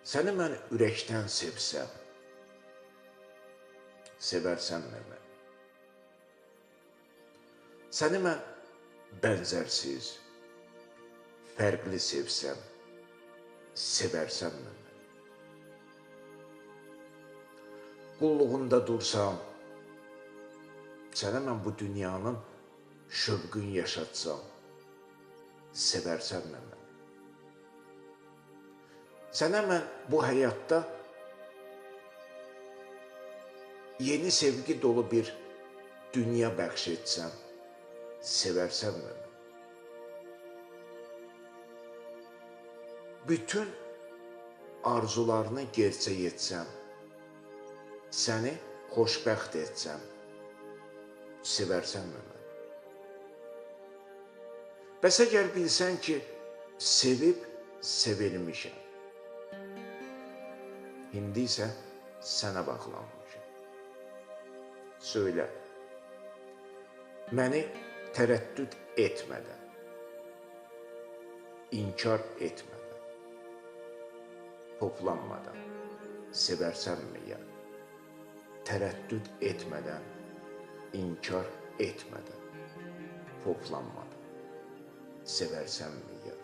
Səni mən ürəkdən sevsəm, sevərsənmi mən? Səni mən bənzərsiz, fərqli sevsəm, sevərsənmi mən? Qulluğunda dursam, sənə mən bu dünyanın şövqün yaşatsam, sevərsənmi mən? Sənə mən bu həyatda yeni sevgi dolu bir dünya bəxş etsəm, sevərsənmi mən? Bütün arzularını gerçə yetsəm, səni xoşbəxt etsəm, sevərsənmi mən? Bəs əgər bilsən ki, sevib sevilmişəm, indi isə sənə bağlanmışam. Söylə, məni tərəddüd etmədən, inkar etmədən, toplanmadan, sevərsənmi ya? Tərəddüd etmədən, inkar etmədən, toplanmadan, sevərsənmi ya?